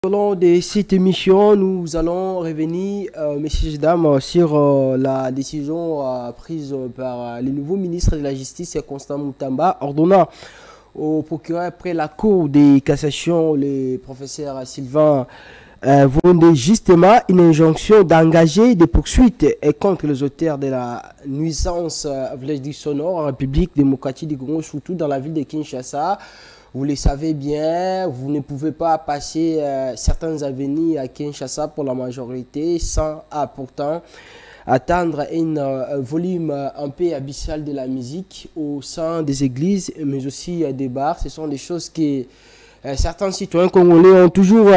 Au long de cette émission, nous allons revenir, messieurs et dames, sur la décision prise par le nouveau ministre de la Justice, Constant Moutamba, ordonnant au procureur près la Cour de cassation, le professeur Sylvain Vondé, justement une injonction d'engager des poursuites contre les auteurs de la nuisance sonore en République démocratique du Congo, surtout dans la ville de Kinshasa. Vous le savez bien, vous ne pouvez pas passer certaines avenues à Kinshasa pour la majorité sans pourtant atteindre un volume un peu abyssal de la musique au sein des églises, mais aussi des bars. Ce sont des choses que certains citoyens congolais ont toujours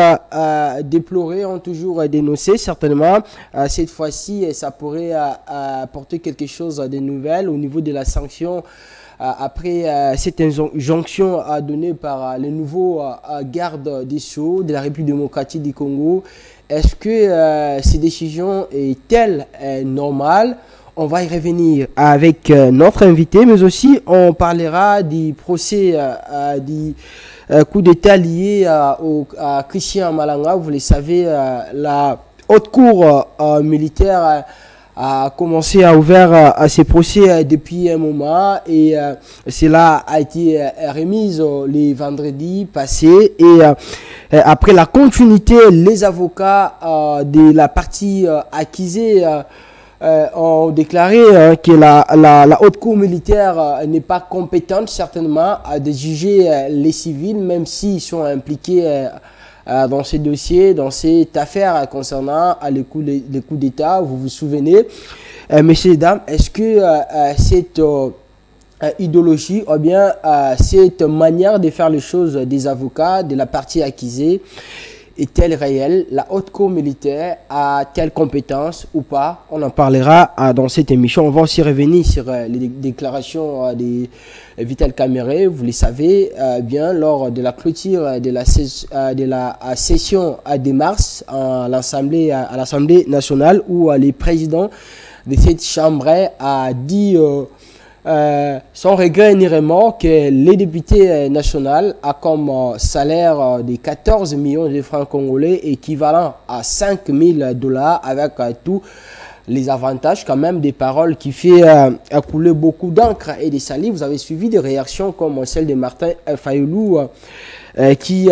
déploré, ont toujours dénoncé. Certainement, cette fois-ci, ça pourrait apporter quelque chose de nouvel au niveau de la sanction. Après cette injonction donnée par le nouveau garde des Sceaux de la République démocratique du Congo, est-ce que cette décision est-elle normale? On va y revenir avec notre invité, mais aussi on parlera du procès du coup d'État lié à Christian Malanga. Vous le savez, la haute cour militaire a commencé à ouvrir ses procès depuis un moment et cela a été remis les vendredis passés et après la continuité, les avocats de la partie accusée ont déclaré que la haute cour militaire n'est pas compétente certainement à juger les civils, même s'ils sont impliqués dans ces dossiers, dans cette affaire concernant les coups d'État. Vous vous souvenez, messieurs et dames, est-ce que cette idéologie ou bien cette manière de faire les choses des avocats, de la partie accusée, est-elle réelle? La haute cour militaire a-t-elle compétence ou pas? On en parlera dans cette émission. On va aussi revenir sur les déclarations de Vital Kamerhe. Vous le savez bien, lors de la clôture de la session de mars à l'Assemblée nationale, où les présidents de cette chambre a dit sans regret ni remords que les députés nationaux a comme salaire de 14 millions de francs congolais, équivalent à 5 000 $ avec tous les avantages, quand même des paroles qui fait couler beaucoup d'encre et de salive. Vous avez suivi des réactions comme celle de Martin Fayoulou qui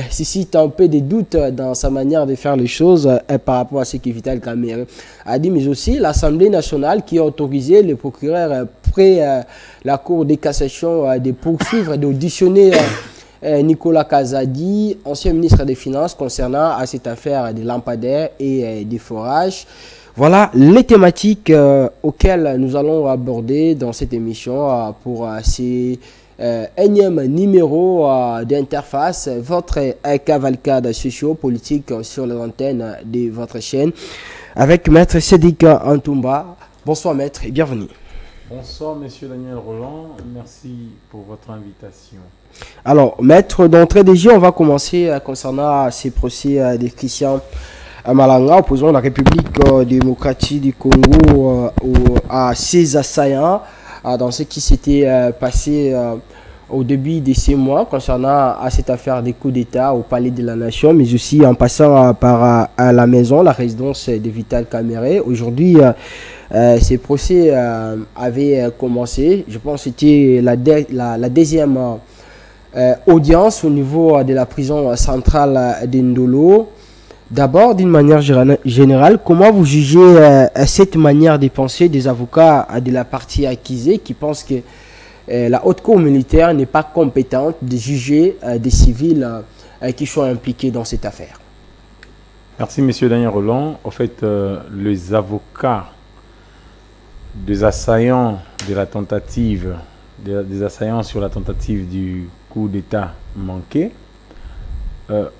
suscite un peu des doutes dans sa manière de faire les choses par rapport à ce que Vital Kamerhe a dit, mais aussi l'Assemblée nationale qui a autorisé le procureur près la Cour de cassation de poursuivre et d'auditionner Nicolas Kazadi, ancien ministre des Finances, concernant cette affaire des lampadaires et des forages. Voilà les thématiques auxquelles nous allons aborder dans cette émission pour ces énième numéro d'interface, votre cavalcade socio-politique sur l'antenne de votre chaîne avec Maître Sédika Antoumba. Bonsoir Maître et bienvenue. Bonsoir Monsieur Daniel Roland, merci pour votre invitation. Alors Maître, d'entrée de jeu, on va commencer concernant ces procès de Christian Malanga opposant la République démocratique du Congo à ses assaillants dans ce qui s'était passé au début de ces mois concernant cette affaire des coups d'État au Palais de la Nation, mais aussi en passant par la maison, la résidence de Vital Kamerhe. Aujourd'hui, ces procès avaient commencé. Je pense que c'était la deuxième audience au niveau de la prison centrale d'Indolo. D'abord, d'une manière générale, comment vous jugez cette manière de penser des avocats de la partie accusée qui pensent que la haute cour militaire n'est pas compétente de juger des civils qui sont impliqués dans cette affaire? Merci Monsieur Daniel Roland. En fait, les avocats des assaillants de la tentative, des assaillants sur la tentative du coup d'État manqué,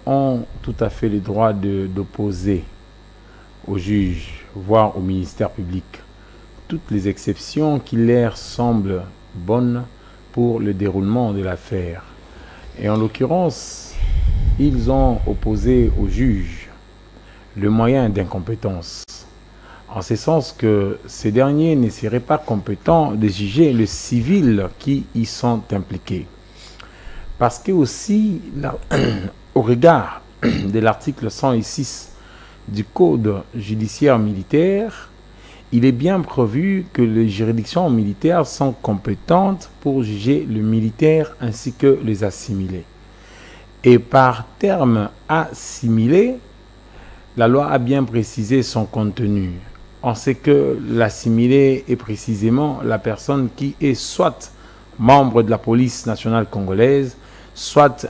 ont tout à fait le droit d'opposer au juge, voire au ministère public, toutes les exceptions qui leur semblent bonnes pour le déroulement de l'affaire. Et en l'occurrence, ils ont opposé au juge le moyen d'incompétence, en ce sens que ces derniers ne seraient pas compétents de juger les civils qui y sont impliqués. Parce que aussi, là, au regard de l'article 106 du Code judiciaire militaire, il est bien prévu que les juridictions militaires sont compétentes pour juger le militaire ainsi que les assimilés. Et par terme assimilé, la loi a bien précisé son contenu. On sait que l'assimilé est précisément la personne qui est soit membre de la police nationale congolaise, soit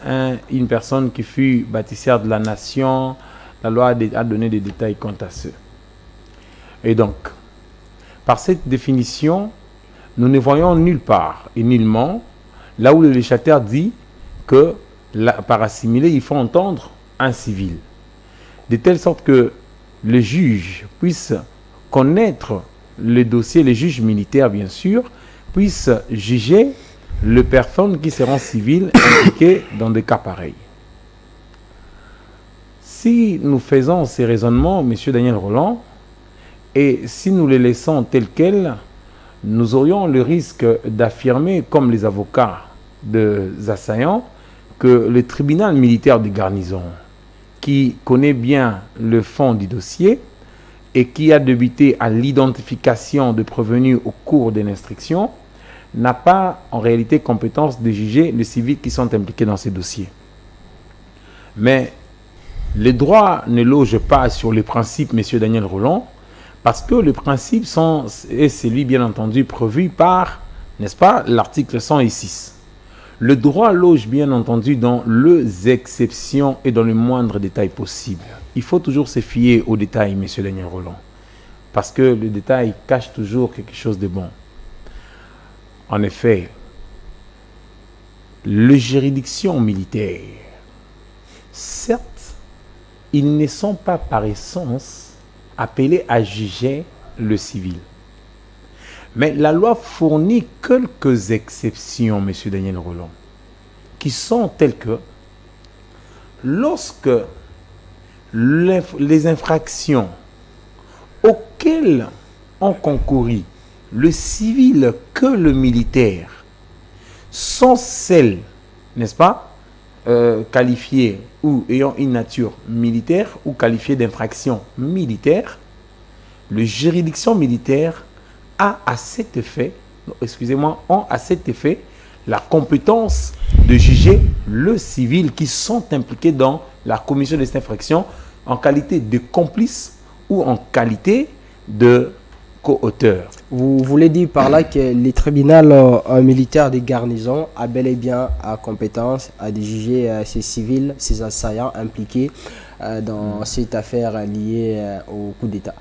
une personne qui fut bâtissière de la nation. La loi a donné des détails quant à ce. Et donc, par cette définition, nous ne voyons nulle part et nullement là où le législateur dit que par assimilé, il faut entendre un civil. De telle sorte que le juge puisse connaître le dossier, les juges militaires bien sûr, puissent juger les personnes qui seront civiles impliquées dans des cas pareils. Si nous faisons ces raisonnements, M. Daniel Roland, et si nous les laissons tels quels, nous aurions le risque d'affirmer, comme les avocats des assaillants, que le tribunal militaire de garnison, qui connaît bien le fond du dossier et qui a débuté à l'identification de prévenus au cours de l'instruction, n'a pas en réalité compétence de juger les civils qui sont impliqués dans ces dossiers. Mais les droits ne logent pas sur les principes, M. Daniel Roland, parce que les principes est celui, bien entendu, prévu par, n'est-ce pas, l'article 106. Le droit loge, bien entendu, dans les exceptions et dans le moindre détail possible. Il faut toujours se fier aux détails, M. Daniel Roland, parce que le détail cache toujours quelque chose de bon. En effet, les juridictions militaires, certes, ils ne sont pas par essence appelés à juger le civil. Mais la loi fournit quelques exceptions, M. Daniel Roland, qui sont telles que lorsque les infractions auxquelles ont concouru le civil que le militaire sont celles, n'est-ce pas, qualifiées ou ayant une nature militaire ou qualifiées d'infractions militaires, les juridictions militaires ont à cet effet la compétence de juger le civil qui sont impliqués dans la commission de cette infraction en qualité de complice ou en qualité de co-auteur. Vous voulez dire par là que les tribunaux militaires des garnisons a bel et bien compétence à juger ces civils, ces assaillants impliqués dans cette affaire liée au coup d'État?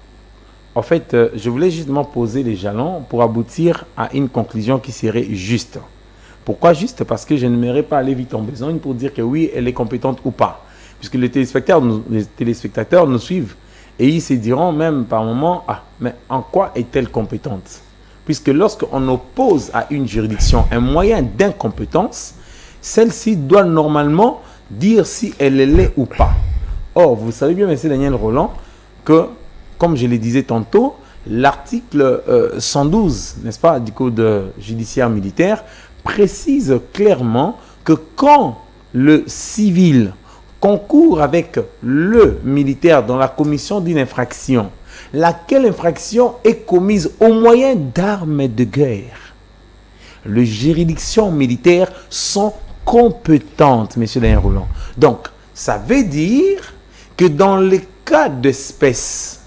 En fait, je voulais justement poser les jalons pour aboutir à une conclusion qui serait juste. Pourquoi juste? Parce que je n'aimerais pas aller vite en besogne pour dire que oui, elle est compétente ou pas. Puisque les téléspectateurs nous suivent et ils se diront même par moment, ah, mais en quoi est-elle compétente? Puisque lorsqu'on oppose à une juridiction un moyen d'incompétence, celle-ci doit normalement dire si elle l'est ou pas. Or, vous savez bien, M. Daniel Roland, que, comme je le disais tantôt, l'article 112, n'est-ce pas, du Code judiciaire militaire, précise clairement que quand le civil concourt avec le militaire dans la commission d'une infraction, laquelle infraction est commise au moyen d'armes de guerre, les juridictions militaires sont compétentes, M. Daniel Roland. Donc, ça veut dire que dans les cas d'espèce,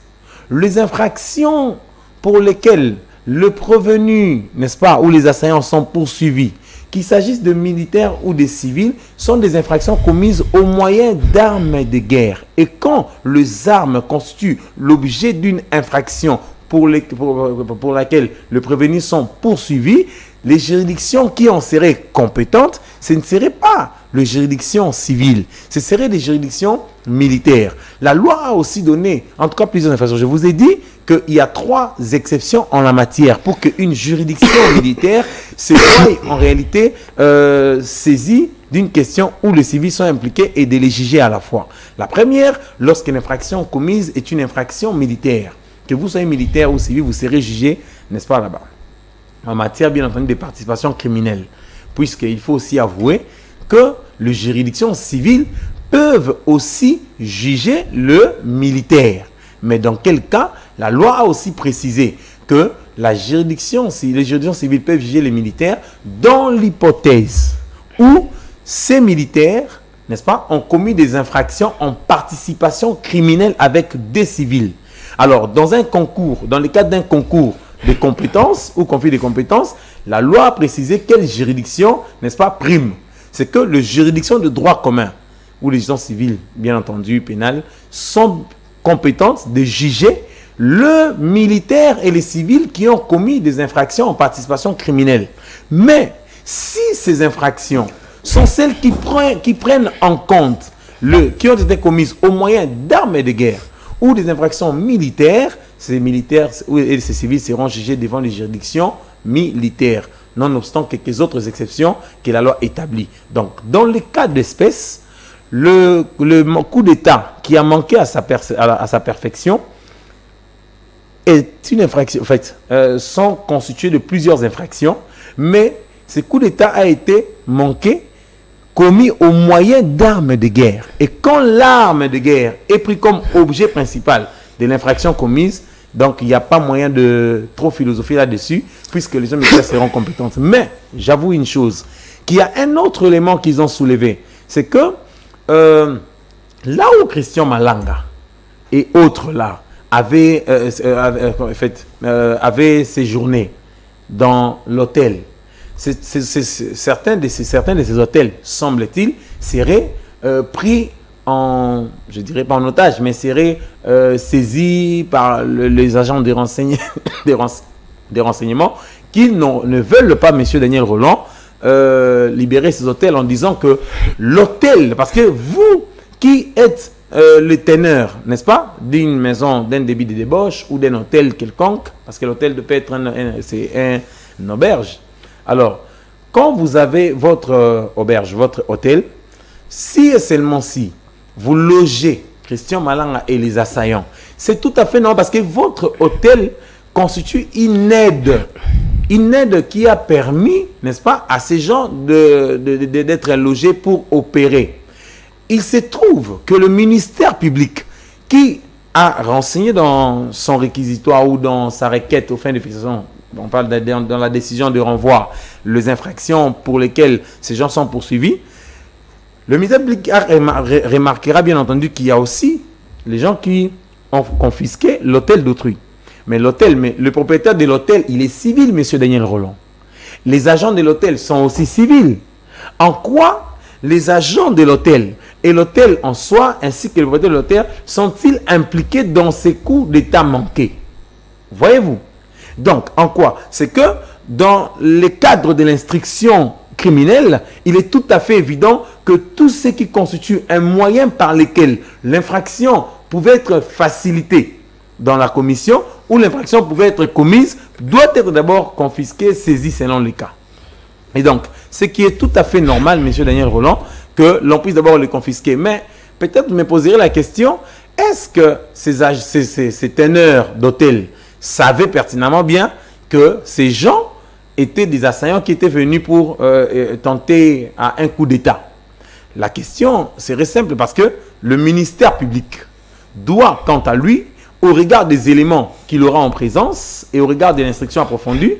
les infractions pour lesquelles le prévenu, n'est-ce pas, ou les assaillants sont poursuivis, qu'il s'agisse de militaires ou de civils, sont des infractions commises au moyen d'armes de guerre. Et quand les armes constituent l'objet d'une infraction pour laquelle les prévenus sont poursuivis, les juridictions qui en seraient compétentes, ce ne seraient pas les juridictions civiles, ce seraient des juridictions militaires. La loi a aussi donné, en tout cas plusieurs infractions. Je vous ai dit qu'il y a 3 exceptions en la matière pour qu'une juridiction militaire se voie en réalité saisie d'une question où les civils sont impliqués et de les juger à la fois. La première, lorsqu'une infraction commise est une infraction militaire. Que vous soyez militaire ou civil, vous serez jugé, n'est-ce pas, là-bas. En matière, bien entendu, de participation criminelle. Puisqu'il faut aussi avouer que les juridictions civiles peuvent aussi juger le militaire. Mais dans quel cas, la loi a aussi précisé que les juridictions civiles peuvent juger les militaires dans l'hypothèse où ces militaires, n'est-ce pas, ont commis des infractions en participation criminelle avec des civils. Alors, dans un concours, dans le cadre d'un concours de compétences ou conflit de compétences, la loi a précisé quelle juridiction, n'est-ce pas, prime. C'est que les juridictions de droit commun, ou les juridictions civiles, bien entendu, pénales, sont compétentes de juger le militaire et les civils qui ont commis des infractions en participation criminelle. Mais si ces infractions sont celles qui prennent en compte qui ont été commises au moyen d'armes de guerre ou des infractions militaires, ces militaires et ces civils seront jugés devant les juridictions militaires, nonobstant quelques autres exceptions que la loi établit. Donc, dans le cas d'espèce, le coup d'État qui a manqué à sa perfection est une infraction, en fait, sont constitués de plusieurs infractions, mais ce coup d'État a été manqué, commis au moyen d'armes de guerre. Et quand l'arme de guerre est prise comme objet principal de l'infraction commise, donc il n'y a pas moyen de trop philosopher là-dessus, puisque les hommes militaires seront compétents. Mais j'avoue une chose, qu'il y a un autre élément qu'ils ont soulevé, c'est que là où Christian Malanga et autres là avaient séjourné dans l'hôtel, certains de ces hôtels, semble-t-il, seraient pris en, je dirais pas en otage, mais seraient saisis par les agents des renseignements qui ne veulent pas, monsieur Daniel Roland, libérer ces hôtels en disant que l'hôtel, parce que vous qui êtes le teneur, n'est-ce pas, d'une maison, d'un débit de débauche ou d'un hôtel quelconque, parce que l'hôtel peut être une auberge. Alors, quand vous avez votre auberge, votre hôtel, si et seulement si vous logez Christian Malanga et les assaillants, c'est tout à fait normal parce que votre hôtel constitue une aide qui a permis, n'est-ce pas, à ces gens d'être logés pour opérer. Il se trouve que le ministère public qui a renseigné dans son réquisitoire ou dans sa requête aux fins de fixation, on parle dans la décision de renvoi, les infractions pour lesquelles ces gens sont poursuivis, le ministère public remarquera bien entendu qu'il y a aussi les gens qui ont confisqué l'hôtel d'autrui. Mais le propriétaire de l'hôtel, il est civil, monsieur Daniel Roland. Les agents de l'hôtel sont aussi civils. En quoi les agents de l'hôtel et l'hôtel en soi, ainsi que le propriétaire de l'hôtel, sont-ils impliqués dans ces coups d'État manqués? Voyez-vous? Donc, en quoi? C'est que dans le cadre de l'instruction criminelle, il est tout à fait évident que tout ce qui constitue un moyen par lequel l'infraction pouvait être facilitée dans la commission ou l'infraction pouvait être commise, doit être d'abord confisqué, saisi selon les cas. Et donc, ce qui est tout à fait normal, monsieur Daniel Roland, que l'on puisse d'abord le confisquer. Mais peut-être me poserait la question, est-ce que ces teneurs d'hôtel savaient pertinemment bien que ces gens étaient des assaillants qui étaient venus pour tenter à un coup d'État? La question serait simple parce que le ministère public doit, quant à lui, au regard des éléments qu'il aura en présence et au regard de l'instruction approfondie,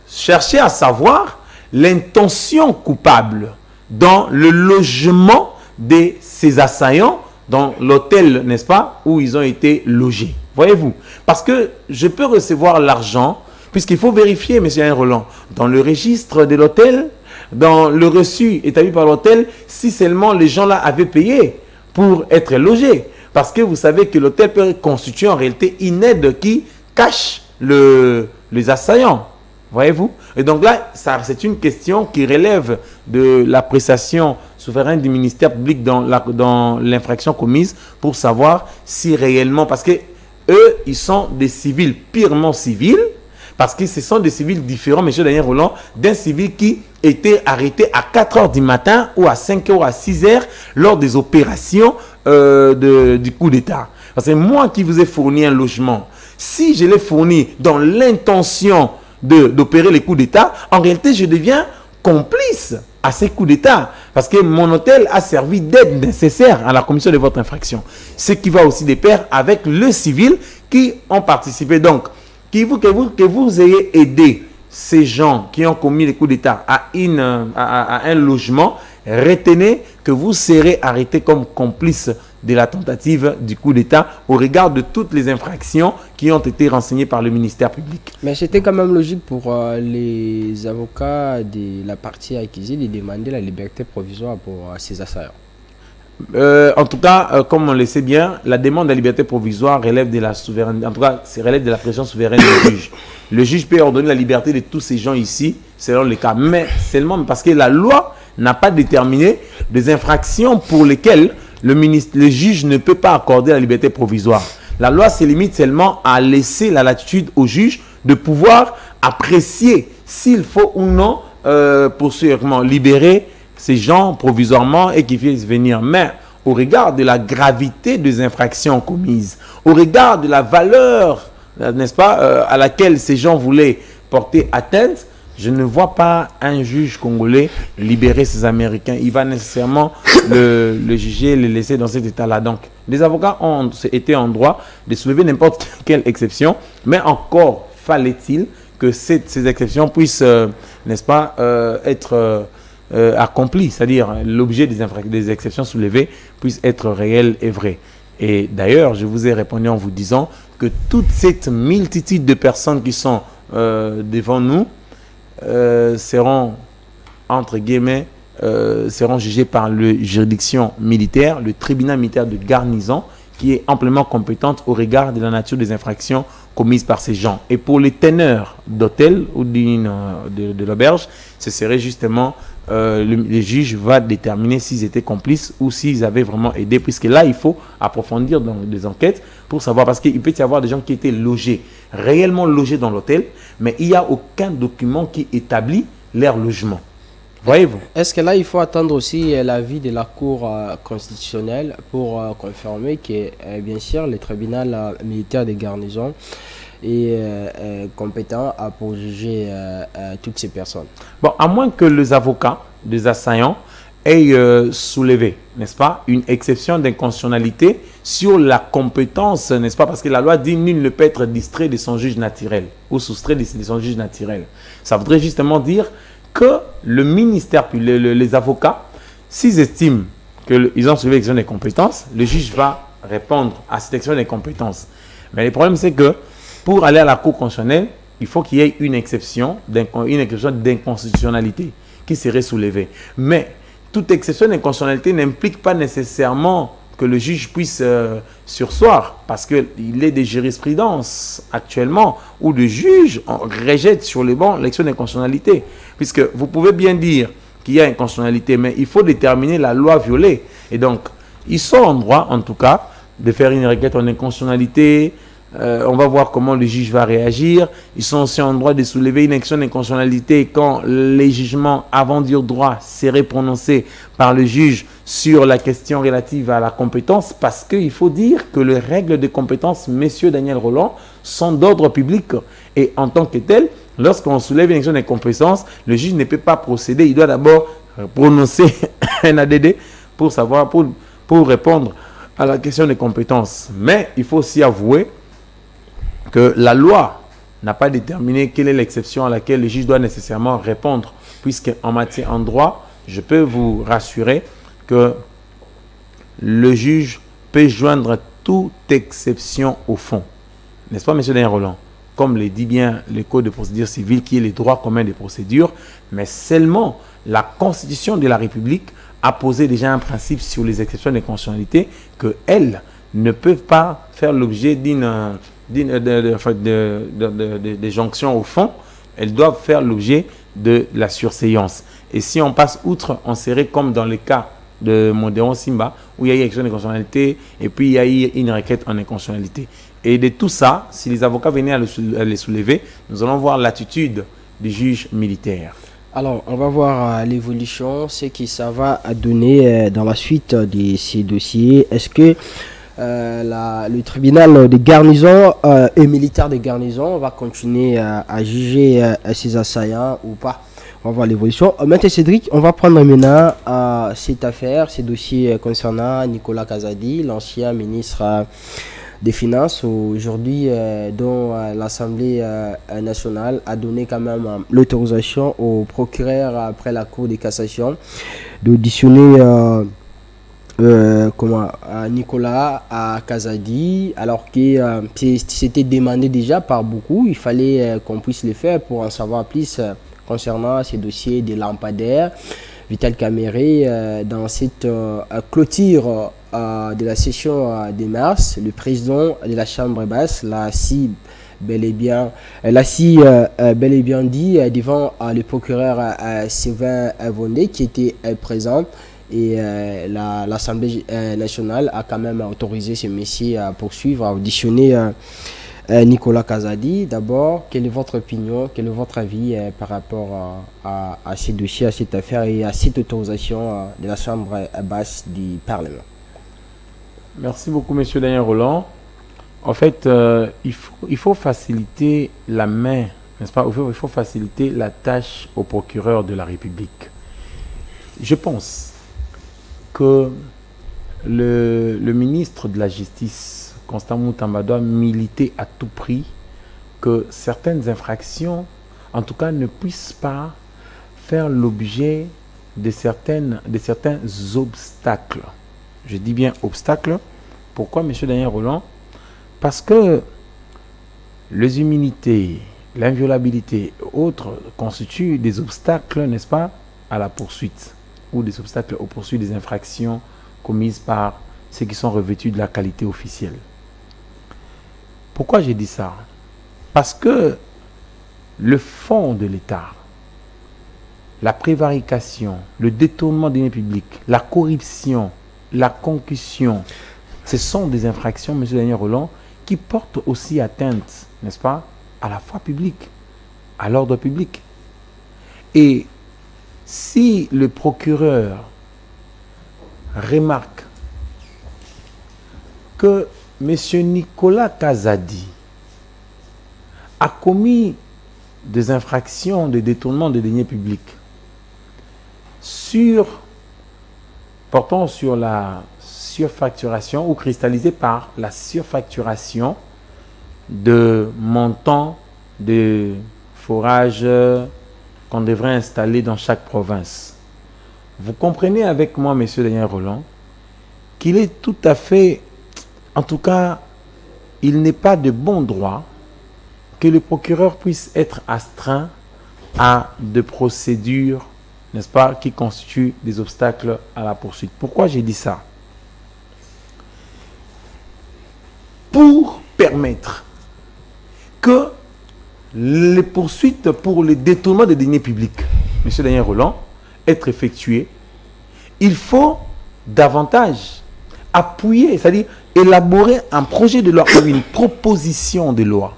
chercher à savoir l'intention coupable dans le logement de ces assaillants dans l'hôtel, n'est-ce pas, où ils ont été logés. Voyez-vous? Parce que je peux recevoir l'argent, puisqu'il faut vérifier, monsieur Roland, dans le registre de l'hôtel, dans le reçu établi par l'hôtel, si seulement les gens là avaient payé pour être logés. Parce que vous savez que l'hôtel peut constituer en réalité une aide qui cache les assaillants. Voyez-vous? Et donc là, c'est une question qui relève de l'appréciation souveraine du ministère public dans l'infraction commise pour savoir si réellement, parce que eux, ils sont des civils purement civils, parce que ce sont des civils différents, M. Daniel Roland, d'un civil qui était arrêté à 4 h du matin ou à 5 h ou à 6 h lors des opérations du coup d'État. Parce que moi qui vous ai fourni un logement, si je l'ai fourni dans l'intention d'opérer les coups d'État, en réalité, je deviens complice à ces coups d'État. Parce que mon hôtel a servi d'aide nécessaire à la commission de votre infraction. Ce qui va aussi de pair avec le civil qui ont participé. Donc, que vous ayez aidé ces gens qui ont commis les coups d'État à un logement, retenez que vous serez arrêté comme complice de la tentative du coup d'État au regard de toutes les infractions qui ont été renseignées par le ministère public. Mais c'était quand même logique pour les avocats de la partie accusée de demander la liberté provisoire pour ces assaillants. En tout cas, comme on le sait bien, la demande de liberté provisoire relève de la souveraineté, en tout cas, relève de la pression souveraine du juge. Le juge peut ordonner la liberté de tous ces gens ici, selon le cas, mais seulement parce que la loi n'a pas déterminé des infractions pour lesquelles le juge ne peut pas accorder la liberté provisoire. La loi se limite seulement à laisser la latitude au juge de pouvoir apprécier s'il faut ou non poursuivre, libérer ces gens provisoirement et qui viennent venir. Mais au regard de la gravité des infractions commises, au regard de la valeur, n'est-ce pas, à laquelle ces gens voulaient porter atteinte, je ne vois pas un juge congolais libérer ces Américains. Il va nécessairement le juger, le laisser dans cet état-là. Donc, les avocats ont été en droit de soulever n'importe quelle exception, mais encore fallait-il que ces exceptions puissent, n'est-ce pas, être accomplies. C'est-à-dire, l'objet des exceptions soulevées puisse être réel et vrai. Et d'ailleurs, je vous ai répondu en vous disant que toute cette multitude de personnes qui sont devant nous, seront, entre guillemets, seront jugés par la juridiction militaire, le tribunal militaire de garnison, qui est amplement compétente au regard de la nature des infractions commises par ces gens. Et pour les teneurs d'hôtel ou de l'auberge, ce serait justement, le juge va déterminer s'ils étaient complices ou s'ils avaient vraiment aidé, puisque là, il faut approfondir dans des enquêtes pour savoir, parce qu'il peut y avoir des gens qui étaient logés, réellement logés dans l'hôtel, mais il n'y a aucun document qui établit leur logement. Voyez-vous? Est-ce que là, il faut attendre aussi l'avis de la Cour constitutionnelle pour confirmer que, bien sûr, le tribunal militaire de garnison est compétent pour juger toutes ces personnes? Bon, à moins que les avocats des assaillants aient soulevé, n'est-ce pas, une exception d'inconstitutionnalité sur la compétence, n'est-ce pas, parce que la loi dit nul ne peut être distrait de son juge naturel ou soustrait de son juge naturel. Ça voudrait justement dire que le ministère, les avocats, s'ils estiment qu'ils ont soulevé l'exception des compétences, le juge va répondre à cette exception des compétences. Mais le problème, c'est que pour aller à la Cour constitutionnelle, il faut qu'il y ait une exception d'inconstitutionnalité qui serait soulevée. Mais toute exception d'inconstitutionnalité n'implique pas nécessairement que le juge puisse surseoir, parce qu'il est des jurisprudences actuellement où le juge rejette sur les bancs l'exception d'inconstitutionnalité. Puisque vous pouvez bien dire qu'il y a inconstitutionnalité, mais il faut déterminer la loi violée. Et donc, ils sont en droit, en tout cas, de faire une requête en inconstitutionnalité. On va voir comment le juge va réagir. Ils sont aussi en droit de soulever une action d'inconstitutionnalité quand les jugements avant dire droit seraient prononcés par le juge sur la question relative à la compétence, parce qu'il faut dire que les règles de compétence, messieurs Daniel Roland, sont d'ordre public. Et en tant que tel, lorsqu'on soulève une action d'incompétence, le juge ne peut pas procéder. Il doit d'abord prononcer un ADD pour savoir, pour répondre à la question des compétences. Mais il faut aussi avouer que la loi n'a pas déterminé quelle est l'exception à laquelle le juge doit nécessairement répondre, puisque en matière en droit, je peux vous rassurer que le juge peut joindre toute exception au fond. N'est-ce pas, M. Daniel Roland? Comme le dit bien le Code de procédure civile, qui est le droit commun des procédures, mais seulement la Constitution de la République a posé déjà un principe sur les exceptions de constitutionnalité qu'elles ne peuvent pas faire l'objet des jonctions au fond. Elles doivent faire l'objet de la surséance. Et si on passe outre, on serait comme dans le cas de Modéon Simba, où il y a eu une exception de constitutionnalité et puis il y a eu une requête en inconstitutionnalité. Et de tout ça, si les avocats venaient à les soulever, nous allons voir l'attitude du juge militaire. Alors, on va voir l'évolution, ce que ça va donner dans la suite de ces dossiers. Est-ce que le tribunal de garnison et militaire de garnison va continuer à juger ces assaillants ou pas? On va voir l'évolution. Maintenant, Cédric, on va prendre maintenant cette affaire, ce dossier concernant Nicolas Kazadi, l'ancien ministre des Finances, aujourd'hui, dont l'Assemblée nationale a donné quand même l'autorisation au procureur après la Cour de cassation d'auditionner Nicolas Kazadi, alors que c'était demandé déjà par beaucoup. Il fallait qu'on puisse le faire pour en savoir plus concernant ces dossiers des lampadaires. Vital Caméré, dans cette clôture de la session de mars, le président de la Chambre basse l'a si bel et bien dit devant le procureur Sylvain Vondé qui était présent. Et l'Assemblée nationale a quand même autorisé ce messieurs à poursuivre, à auditionner Nicolas Kazadi. D'abord, quelle est votre opinion, quel est votre avis par rapport à ces dossiers, à cette affaire et à cette autorisation de la Chambre basse du Parlement? Merci beaucoup, monsieur Daniel Roland. En fait, il faut faciliter la main, n'est-ce pas? Il faut faciliter la tâche au procureur de la République. Je pense que le ministre de la Justice, Constant Moutamba, doit militer à tout prix que certaines infractions, en tout cas, ne puissent pas faire l'objet de certains obstacles. Je dis bien obstacles. Pourquoi, M. Daniel Roland? Parce que les immunités, l'inviolabilité, autres constituent des obstacles, n'est-ce pas, à la poursuite, ou des obstacles aux poursuites des infractions commises par ceux qui sont revêtus de la qualité officielle. Pourquoi j'ai dit ça? Parce que le fond de l'État, la prévarication, le détournement des biens publics, la corruption, la concussion, ce sont des infractions, M. Daniel Roland, qui portent aussi atteinte, n'est-ce pas, à la foi publique, à l'ordre public. Et si le procureur remarque que M. Nicolas Kazadi a commis des infractions de détournement de deniers publics portant sur la surfacturation ou cristallisé par la surfacturation de montants de forage qu'on devrait installer dans chaque province. Vous comprenez avec moi, M. Daniel Roland, qu'il est tout à fait, en tout cas, il n'est pas de bon droit que le procureur puisse être astreint à des procédures, n'est-ce pas, qui constituent des obstacles à la poursuite. Pourquoi j'ai dit ça? Pour permettre que les poursuites pour le détournement des deniers publics, M. Daniel Roland, être effectuées, il faut davantage appuyer, c'est-à-dire élaborer un projet de loi ou une proposition de loi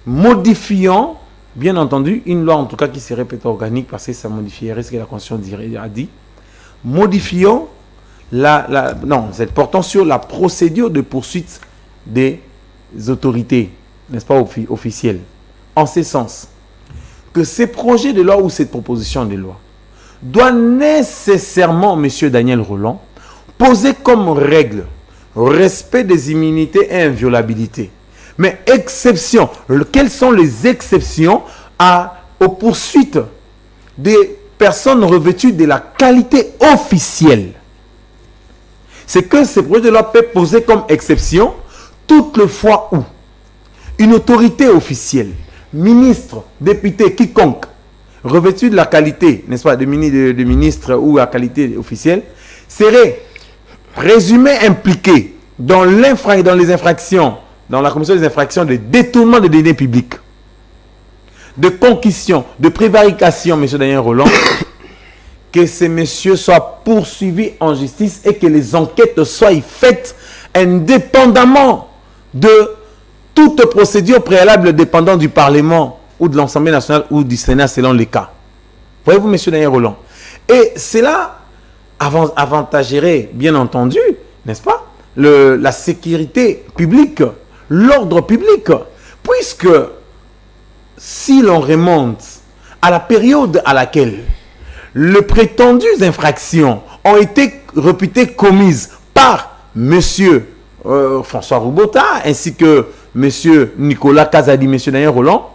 modifiant, bien entendu, une loi en tout cas qui serait peut-être organique parce que ça modifierait ce que la Constitution a dit, modifiant c'est portant sur la procédure de poursuite des autorités, n'est-ce pas, officielles. En ce sens, que ces projets de loi ou cette proposition de loi doit nécessairement, M. Daniel Roland, poser comme règle respect des immunités et inviolabilité. Mais exception, quelles sont les exceptions aux poursuites des personnes revêtues de la qualité officielle? C'est que ces projets de loi peuvent poser comme exception toutes les fois où une autorité officielle, ministre, député, quiconque, revêtu de la qualité, n'est-ce pas, de ministre ou à qualité officielle, serait présumé impliqué dans les infractions, dans la commission des infractions de détournement de deniers publics, de concussion, de prévarication, M. Daniel Roland, que ces messieurs soient poursuivis en justice et que les enquêtes soient faites indépendamment de toute procédure préalable dépendant du Parlement ou de l'Assemblée nationale ou du Sénat selon les cas. Voyez-vous, M. Daniel Roland? Et cela avantagerait, bien entendu, n'est-ce pas, la sécurité publique, l'ordre public, puisque si l'on remonte à la période à laquelle les prétendues infractions ont été réputées commises par monsieur François Roubota ainsi que monsieur Nicolas Kazadi, monsieur Daniel Roland,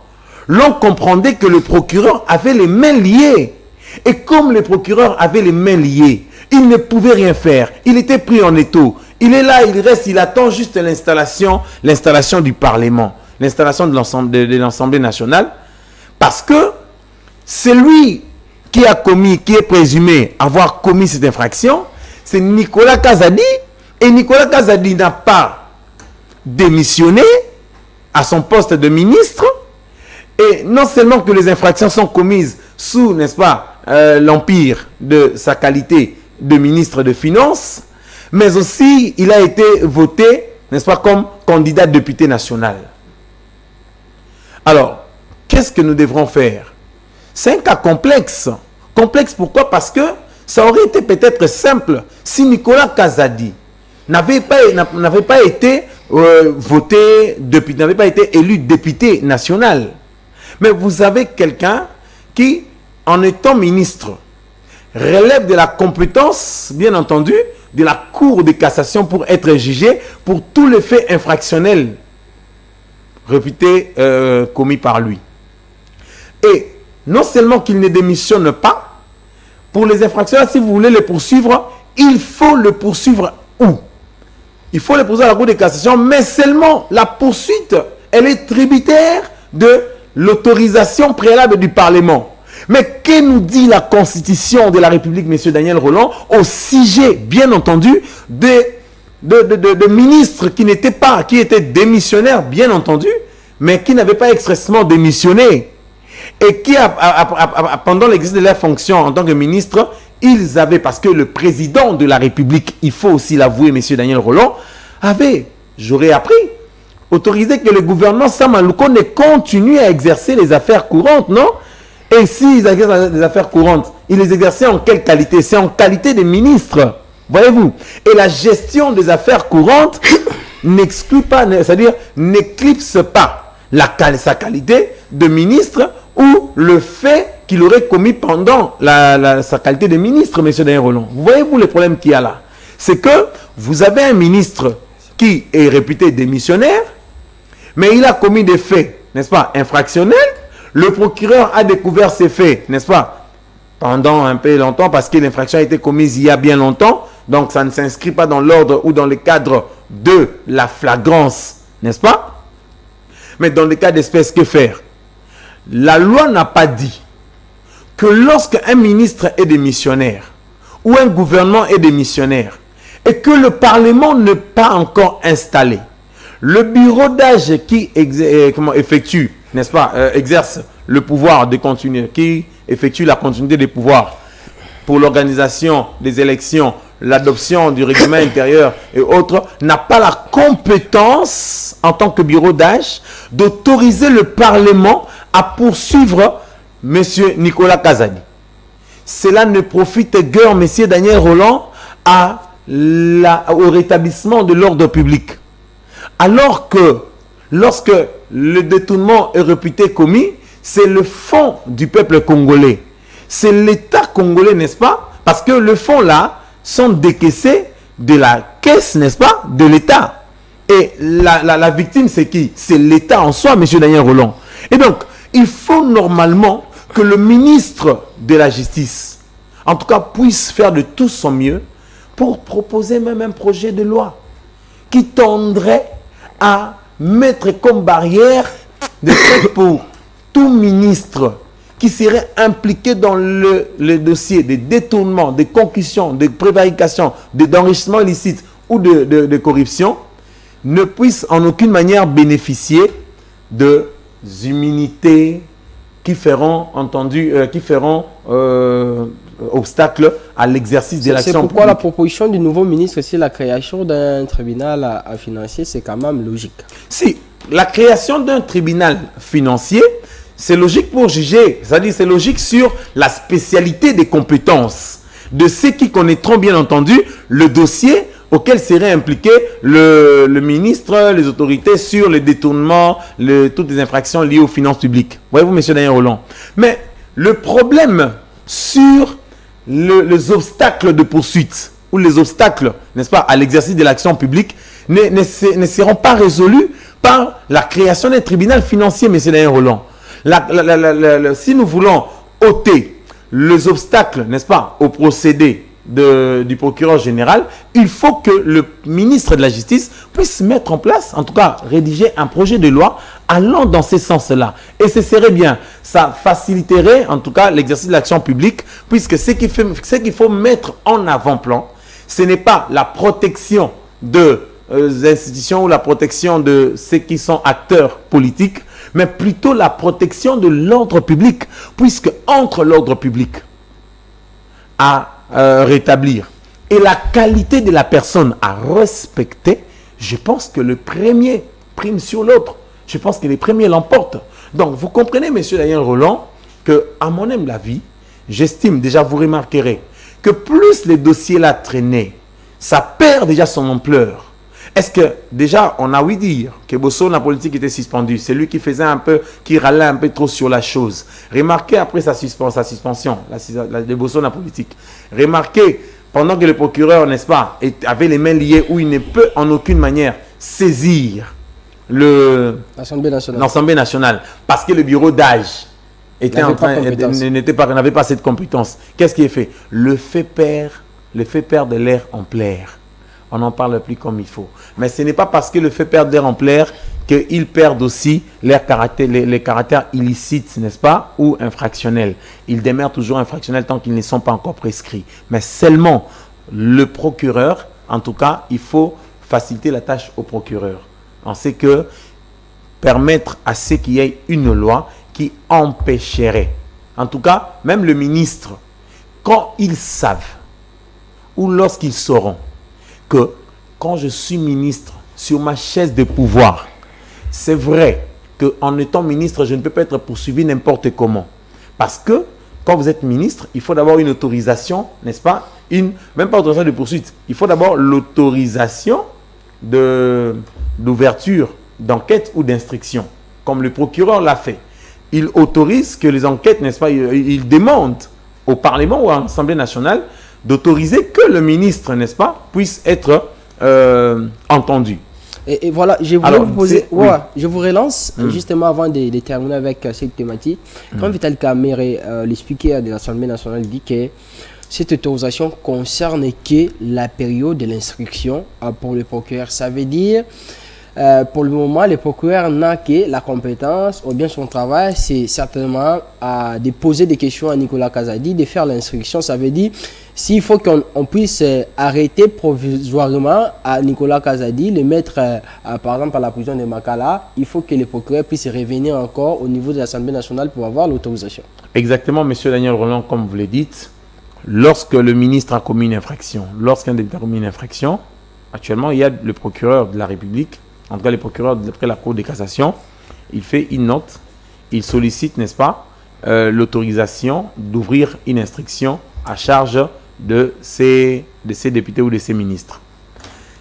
l'on comprenait que le procureur avait les mains liées. Et comme le procureur avait les mains liées, il ne pouvait rien faire. Il était pris en étau. Il est là, il reste, il attend juste l'installation du Parlement, l'installation de l'Assemblée nationale, parce que c'est lui qui est présumé avoir commis cette infraction, c'est Nicolas Kazadi, et Nicolas Kazadi n'a pas démissionné à son poste de ministre, et non seulement que les infractions sont commises sous, n'est-ce pas, l'empire de sa qualité de ministre des Finances, mais aussi il a été voté, n'est-ce pas, comme candidat député national. Alors, qu'est-ce que nous devrons faire? C'est un cas complexe. Complexe pourquoi? Parce que ça aurait été peut-être simple si Nicolas Kazadi n'avait pas été voté député, n'avait pas été élu député national. Mais vous avez quelqu'un qui, en étant ministre, relève de la compétence, bien entendu, de la Cour de cassation pour être jugé pour tous les faits infractionnels réputés commis par lui. Et non seulement qu'il ne démissionne pas, pour les infractions, si vous voulez les poursuivre, il faut le poursuivre où? Il faut le poursuivre à la Cour de cassation, mais seulement la poursuite, elle est tributaire de l'autorisation préalable du Parlement. Mais que nous dit la Constitution de la République, M. Daniel Roland, au sujet, bien entendu, de ministres qui n'étaient pas, qui étaient démissionnaires, bien entendu, mais qui n'avaient pas expressément démissionné. Et qui, pendant l'exercice de leur fonction en tant que ministre, ils avaient, parce que le président de la République, il faut aussi l'avouer, M. Daniel Roland, avait, j'aurais appris, autorisé que le gouvernement Samaluko ne continue à exercer les affaires courantes, non? Et s'ils exercent les affaires courantes, ils les exerçaient en quelle qualité? C'est en qualité de ministre, voyez-vous. Et la gestion des affaires courantes n'exclut pas, c'est-à-dire n'éclipse pas sa qualité de ministre ou le fait qu'il aurait commis pendant sa qualité de ministre, M. Daniel Roland. Vous voyez-vous le problème qu'il y a là? C'est que vous avez un ministre qui est réputé démissionnaire, mais il a commis des faits, n'est-ce pas, infractionnels. Le procureur a découvert ces faits, n'est-ce pas, pendant un peu longtemps, parce que l'infraction a été commise il y a bien longtemps, donc ça ne s'inscrit pas dans l'ordre ou dans le cadre de la flagrance, n'est-ce pas? Mais dans le cas d'espèce, que faire? La loi n'a pas dit que lorsqu'un ministre est démissionnaire ou un gouvernement est démissionnaire et que le Parlement n'est pas encore installé, le bureau d'âge qui effectue, n'est-ce pas, exerce le pouvoir de continuer, qui effectue la continuité des pouvoirs pour l'organisation des élections, l'adoption du règlement intérieur et autres, n'a pas la compétence en tant que bureau d'âge d'autoriser le Parlement à poursuivre M. Nicolas Kazadi. Cela ne profite guère, M. Daniel Roland, au rétablissement de l'ordre public. Alors que, lorsque le détournement est réputé commis, c'est le fonds du peuple congolais. C'est l'État congolais, n'est-ce pas? Parce que le fonds là sont décaissés de la caisse, n'est-ce pas, de l'État. Et la victime, c'est qui? C'est l'État en soi, M. Daniel Roland. Et donc, il faut normalement que le ministre de la Justice, en tout cas, puisse faire de tout son mieux pour proposer même un projet de loi qui tendrait à mettre comme barrière de fait pour tout ministre qui serait impliqué dans le dossier de détournement, de concussion, de prévarication, d'enrichissement illicite ou de corruption, ne puisse en aucune manière bénéficier de immunités qui feront obstacle à l'exercice de l'action publique. C'est pourquoi la proposition du nouveau ministre, c'est la création d'un tribunal financier, c'est quand même logique. Si, la création d'un tribunal financier, c'est logique pour juger, c'est-à-dire c'est logique sur la spécialité des compétences de ceux qui connaîtront bien entendu le dossier auquel serait impliqué le ministre, les autorités sur le détournement, toutes les infractions liées aux finances publiques. Voyez-vous, M. Daniel Roland. Mais le problème sur les obstacles de poursuite ou les obstacles, n'est-ce pas, à l'exercice de l'action publique ne seront pas résolus par la création d'un tribunal financier, M. Daniel Rolland. Si nous voulons ôter les obstacles, n'est-ce pas, au procédé du procureur général, il faut que le ministre de la Justice puisse mettre en place, en tout cas rédiger un projet de loi allant dans ce sens-là. Et ce serait bien, ça faciliterait en tout cas l'exercice de l'action publique, puisque ce qu'il faut mettre en avant-plan, ce n'est pas la protection des institutions ou la protection de ceux qui sont acteurs politiques, mais plutôt la protection de l'ordre public, puisque entre l'ordre public à rétablir et la qualité de la personne à respecter, je pense que le premier prime sur l'autre. Je pense que les premiers l'emportent. Donc, vous comprenez, M. Daniel Rolland, que, à mon humble avis, j'estime, déjà vous remarquerez, que plus les dossiers là traînaient, ça perd déjà son ampleur. Est-ce que, déjà, on a ouï dire que Bosso, la politique était suspendue. C'est lui qui faisait un peu, qui râlait un peu trop sur la chose. Remarquez après sa suspension, de Bosso, la politique. Remarquez, pendant que le procureur, n'est-ce pas, avait les mains liées, où il ne peut en aucune manière saisir l'Assemblée nationale, parce que le bureau d'âge n'avait pas cette compétence. Qu'est-ce qui est fait? Le fait perdre l'air en plaire. On n'en parle plus comme il faut. Mais ce n'est pas parce que le fait perdre l'air en plaire qu'ils perdent aussi les caractères illicites, n'est-ce pas, ou infractionnels. Ils demeurent toujours infractionnels tant qu'ils ne sont pas encore prescrits. Mais seulement le procureur, en tout cas, il faut faciliter la tâche au procureur. On sait que permettre à ce qu'il y ait une loi qui empêcherait, en tout cas, même le ministre, quand ils savent, ou lorsqu'ils sauront, que quand je suis ministre sur ma chaise de pouvoir, c'est vrai qu'en étant ministre, je ne peux pas être poursuivi n'importe comment. Parce que quand vous êtes ministre, il faut d'abord une autorisation, n'est-ce pas? Même pas autorisation de poursuite, il faut d'abord l'autorisation d'ouverture d'enquête ou d'instruction, comme le procureur l'a fait. Il autorise que les enquêtes, n'est-ce pas, il demande au Parlement ou à l'Assemblée nationale d'autoriser que le ministre, n'est-ce pas, puisse être entendu. Et voilà, je vous relance justement avant de terminer avec cette thématique. Comme Vital Kamerhe, le speaker de l'Assemblée nationale, dit que cette autorisation concerne que la période de l'instruction pour le procureur. Ça veut dire, pour le moment, le procureur n'a que la compétence ou bien son travail, c'est certainement de poser des questions à Nicolas Kazadi, de faire l'instruction. Ça veut dire, s'il faut qu'on puisse arrêter provisoirement à Nicolas Kazadi, le mettre par exemple à la prison de Makala, il faut que le procureur puisse revenir encore au niveau de l'Assemblée nationale pour avoir l'autorisation. Exactement, M. Daniel Rolland, comme vous le dites, lorsque le ministre a commis une infraction, lorsqu'un député a commis une infraction, actuellement, il y a le procureur de la République, en tout cas le procureur d'après la Cour de cassation, il fait une note, il sollicite, n'est-ce pas, l'autorisation d'ouvrir une instruction à charge de ces députés ou de ces ministres.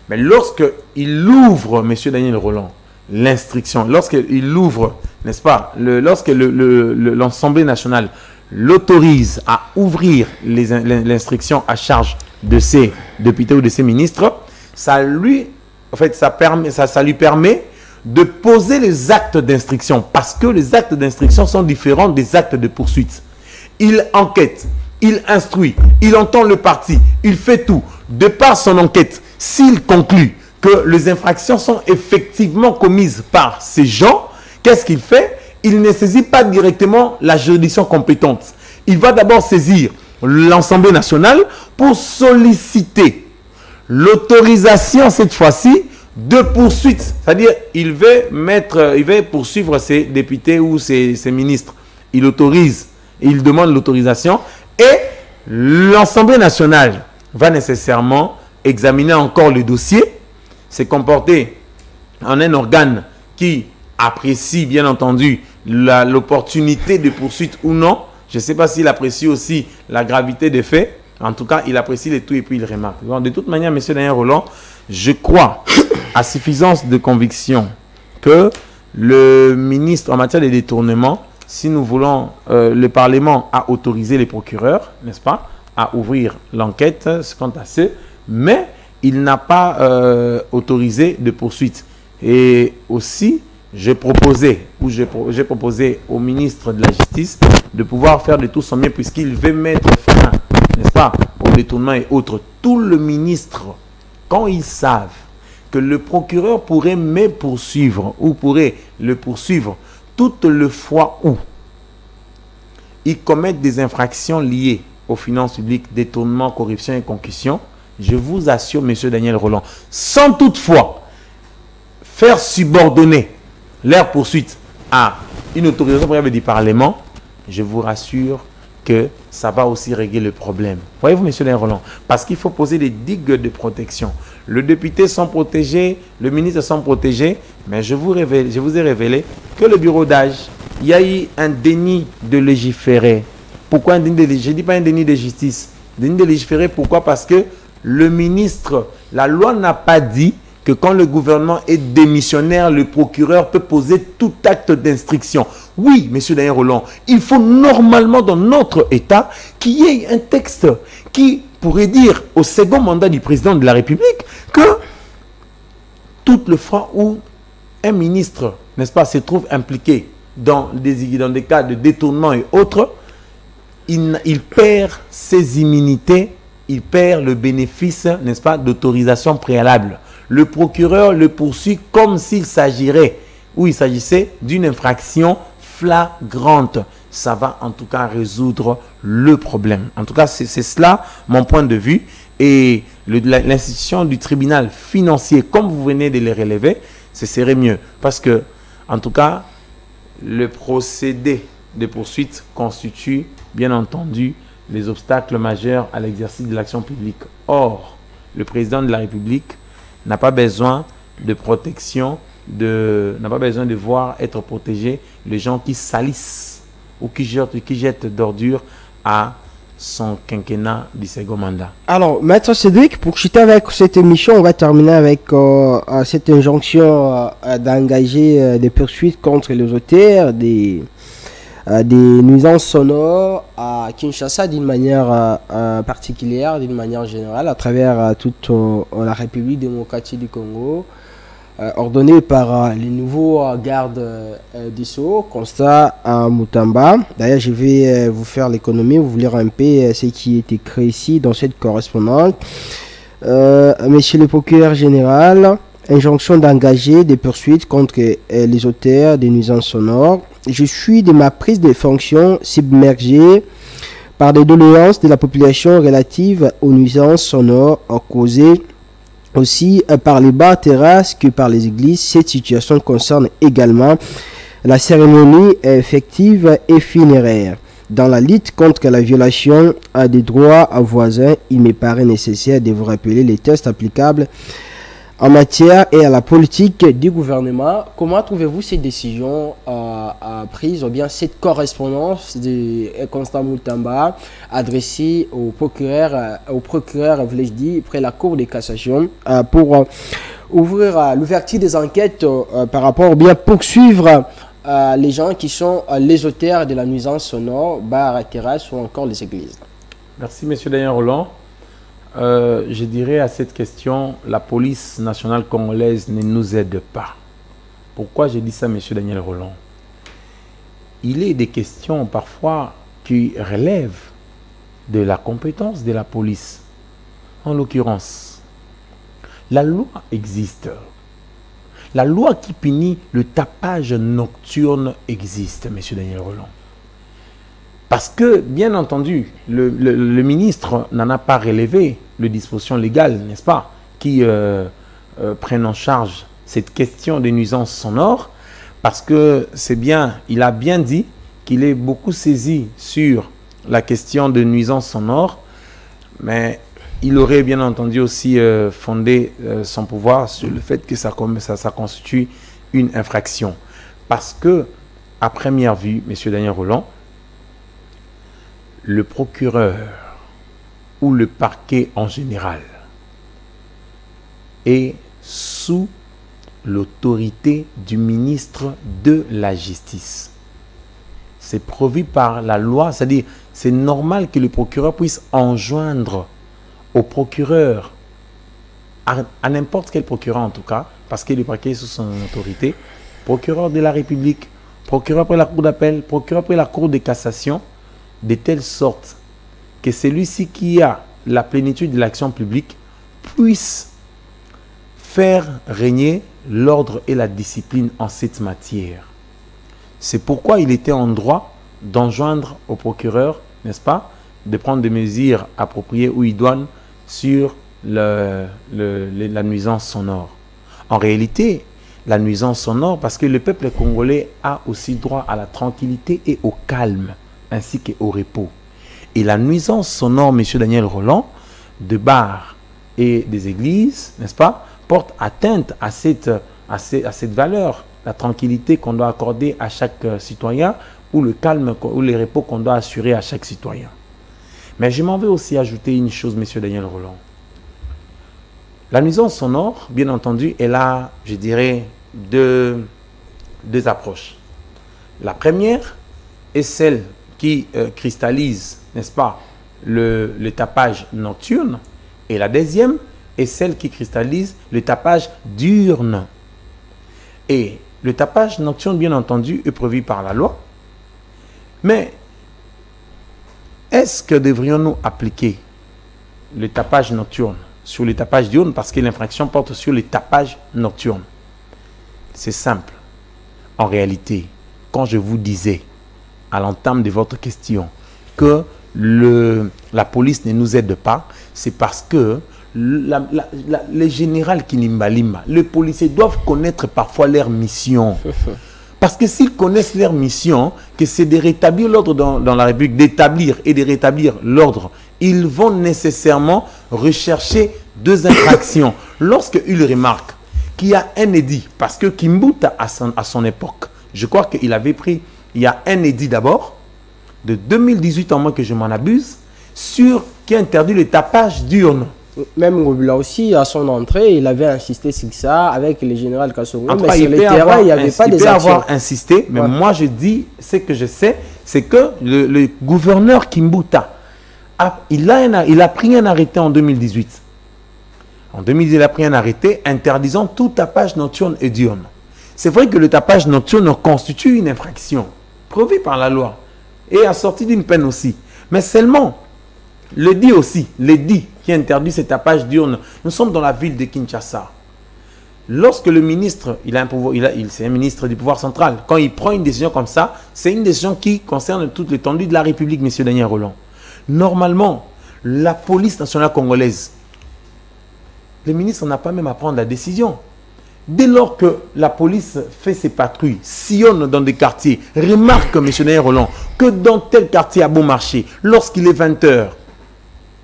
Mais lorsqu'il ouvre, M. Daniel Rolland, l'instruction, lorsqu'il ouvre, n'est-ce pas, lorsque l'Assemblée nationale l'autorise à ouvrir l'instruction à charge de ces députés ou de ces ministres, ça lui permet de poser les actes d'instruction, parce que les actes d'instruction sont différents des actes de poursuite. Il enquête, il instruit, il entend le parti, il fait tout. De par son enquête, s'il conclut que les infractions sont effectivement commises par ces gens, qu'est-ce qu'il fait? Il ne saisit pas directement la juridiction compétente. Il va d'abord saisir l'Assemblée nationale pour solliciter l'autorisation, cette fois-ci, de poursuite. C'est-à-dire, il va poursuivre ses députés ou ses ministres. Il autorise, il demande l'autorisation et l'Assemblée nationale va nécessairement examiner encore le dossier, se comporter en un organe qui apprécie, bien entendu, l'opportunité de poursuite ou non. Je ne sais pas s'il apprécie aussi la gravité des faits. En tout cas, il apprécie le tout et puis il remarque. Donc, de toute manière, M. Daniel Rolland, je crois à suffisance de conviction que le ministre en matière de détournement si nous voulons, le Parlement a autorisé les procureurs, n'est-ce pas, à ouvrir l'enquête quant à ce, mais il n'a pas autorisé de poursuite. Et aussi, j'ai proposé au ministre de la Justice de pouvoir faire de tout son mieux puisqu'il veut mettre fin, n'est-ce pas, au détournement et autres. Tout le ministre, quand ils savent que le procureur pourrait me poursuivre ou pourrait le poursuivre toutes les fois où ils commettent des infractions liées aux finances publiques, détournement, corruption et concussion, je vous assure, monsieur Daniel Rolland, sans toutefois faire subordonner leur poursuite à une autorisation préalable du Parlement, je vous rassure que ça va aussi régler le problème. Voyez-vous, monsieur Daniel Rolland, parce qu'il faut poser des digues de protection. Le député sont protégés, le ministre sont protégés, mais je vous ai révélé que le bureau d'âge, il y a eu un déni de légiférer. Pourquoi un déni de légiférer? Je ne dis pas un déni de justice. Déni de légiférer, pourquoi? Parce que le ministre, la loi n'a pas dit que quand le gouvernement est démissionnaire, le procureur peut poser tout acte d'instruction. Oui, monsieur Daniel Rolland, il faut normalement dans notre État qu'il y ait un texte qui pourrait dire au second mandat du président de la République que toutes les fois où un ministre, n'est-ce pas, se trouve impliqué dans des cas de détournement et autres, il perd ses immunités, il perd le bénéfice, n'est-ce pas, d'autorisation préalable. Le procureur le poursuit comme s'il s'agirait, ou il s'agissait d'une infraction flagrante. Ça va en tout cas résoudre le problème. En tout cas, c'est cela mon point de vue. Et l'institution du tribunal financier, comme vous venez de le relever, ce serait mieux. Parce que, en tout cas, le procédé de poursuite constitue, bien entendu, les obstacles majeurs à l'exercice de l'action publique. Or, le président de la République n'a pas besoin de protection, n'a pas besoin de voir être protégé les gens qui salissent ou qui jettent d'ordures à son quinquennat du second mandat. Alors, Maître Cédric, pour chuter avec cette émission, on va terminer avec cette injonction d'engager des poursuites contre les auteurs des nuisances sonores à Kinshasa d'une manière particulière, d'une manière générale, à travers toute la République démocratique du Congo, ordonné par les nouveaux gardes du Sceau, constat à Mutamba. D'ailleurs, je vais vous faire l'économie, vous lire un peu ce qui est écrit ici dans cette correspondance. Monsieur le procureur général, injonction d'engager des poursuites contre les auteurs des nuisances sonores. Je suis de ma prise de fonction submergé par des doléances de la population relatives aux nuisances sonores causées aussi par les bars terrasses que par les églises. Cette situation concerne également la cérémonie effective et funéraire. Dans la lutte contre la violation des droits voisins, il me paraît nécessaire de vous rappeler les tests applicables en matière et à la politique du gouvernement. Comment trouvez-vous ces décisions prises, ou bien cette correspondance de Constant Mutamba adressée au procureur, voulais-je dire, près la Cour de cassation pour ouvrir l'ouverture des enquêtes par rapport, ou bien poursuivre les gens qui sont les auteurs de la nuisance sonore, bars, terrasses ou encore les églises? Merci, monsieur Daniel Rolland. Je dirais à cette question, la police nationale congolaise ne nous aide pas. Pourquoi je dis ça, monsieur Daniel Rolland? Il est des questions parfois qui relèvent de la compétence de la police. En l'occurrence, la loi existe. La loi qui punit le tapage nocturne existe, monsieur Daniel Rolland. Parce que, bien entendu, le ministre n'en a pas relevé les dispositions légales, n'est-ce pas, qui prennent en charge cette question des nuisances sonores, parce que c'est bien, il a bien dit qu'il est beaucoup saisi sur la question de nuisances sonores, mais il aurait bien entendu aussi fondé son pouvoir sur le fait que ça constitue une infraction. Parce que, à première vue, monsieur Daniel Rolland, le procureur ou le parquet en général est sous l'autorité du ministre de la Justice. c'est prévu par la loi, c'est-à-dire c'est normal que le procureur puisse enjoindre au procureur, à n'importe quel procureur en tout cas, parce que le parquet est sous son autorité, procureur de la République, procureur pour la Cour d'appel, procureur pour la Cour de cassation, de telle sorte que celui-ci qui a la plénitude de l'action publique puisse faire régner l'ordre et la discipline en cette matière. C'est pourquoi il était en droit d'enjoindre au procureur, n'est-ce pas, de prendre des mesures appropriées ou idoines sur la nuisance sonore. En réalité, la nuisance sonore, parce que le peuple congolais a aussi droit à la tranquillité et au calme, ainsi qu'au repos. Et la nuisance sonore, M. Daniel Rolland, de bars et des églises, n'est-ce pas, porte atteinte à cette valeur, la tranquillité qu'on doit accorder à chaque citoyen, ou le calme ou le repos qu'on doit assurer à chaque citoyen. Mais je m'en vais aussi ajouter une chose, M. Daniel Rolland. La nuisance sonore, bien entendu, elle a, je dirais, deux approches. La première est celle qui cristallise, n'est-ce pas, le tapage nocturne. Et la deuxième est celle qui cristallise le tapage diurne. Et le tapage nocturne, bien entendu, est prévu par la loi. Mais est-ce que devrions-nous appliquer le tapage nocturne sur le tapage diurne, parce que l'infraction porte sur le tapage nocturne? C'est simple. En réalité, quand je vous disais à l'entame de votre question que la police ne nous aide pas, c'est parce que les généraux Kilimbalimba, les policiers doivent connaître parfois leur mission. Parce que s'ils connaissent leur mission, que c'est de rétablir l'ordre dans la République, d'établir et de rétablir l'ordre, ils vont nécessairement rechercher deux infractions. Lorsqu'ils remarquent qu'il y a un édit, parce que Kimbuta à son époque, je crois qu'il avait pris, il y a un édit d'abord, de 2018 en moins que je m'en abuse, qui interdit le tapage diurne. Même là aussi, à son entrée, il avait insisté sur ça avec le général Kassongo. Mais sur le terrain, il n'y avait pas des actions. Il peut avoir insisté, mais moi je dis, ce que je sais, c'est que le gouverneur Kimbuta, il a pris un arrêté en 2018. En 2018, il a pris un arrêté interdisant tout tapage nocturne et diurne. C'est vrai que le tapage nocturne constitue une infraction, prévue par la loi, et assortie d'une peine aussi. Mais seulement, l'édit qui interdit ce tapage diurne, nous sommes dans la ville de Kinshasa. Lorsque le ministre, c'est un ministre du pouvoir central, quand il prend une décision comme ça, c'est une décision qui concerne toute l'étendue de la République, M. Daniel Rolland. Normalement, la police nationale congolaise, le ministre n'a pas même à prendre la décision. Dès lors que la police fait ses patrouilles, sillonne dans des quartiers, remarque, M. Daniel Rolland, que dans tel quartier à bon marché, lorsqu'il est 20 h,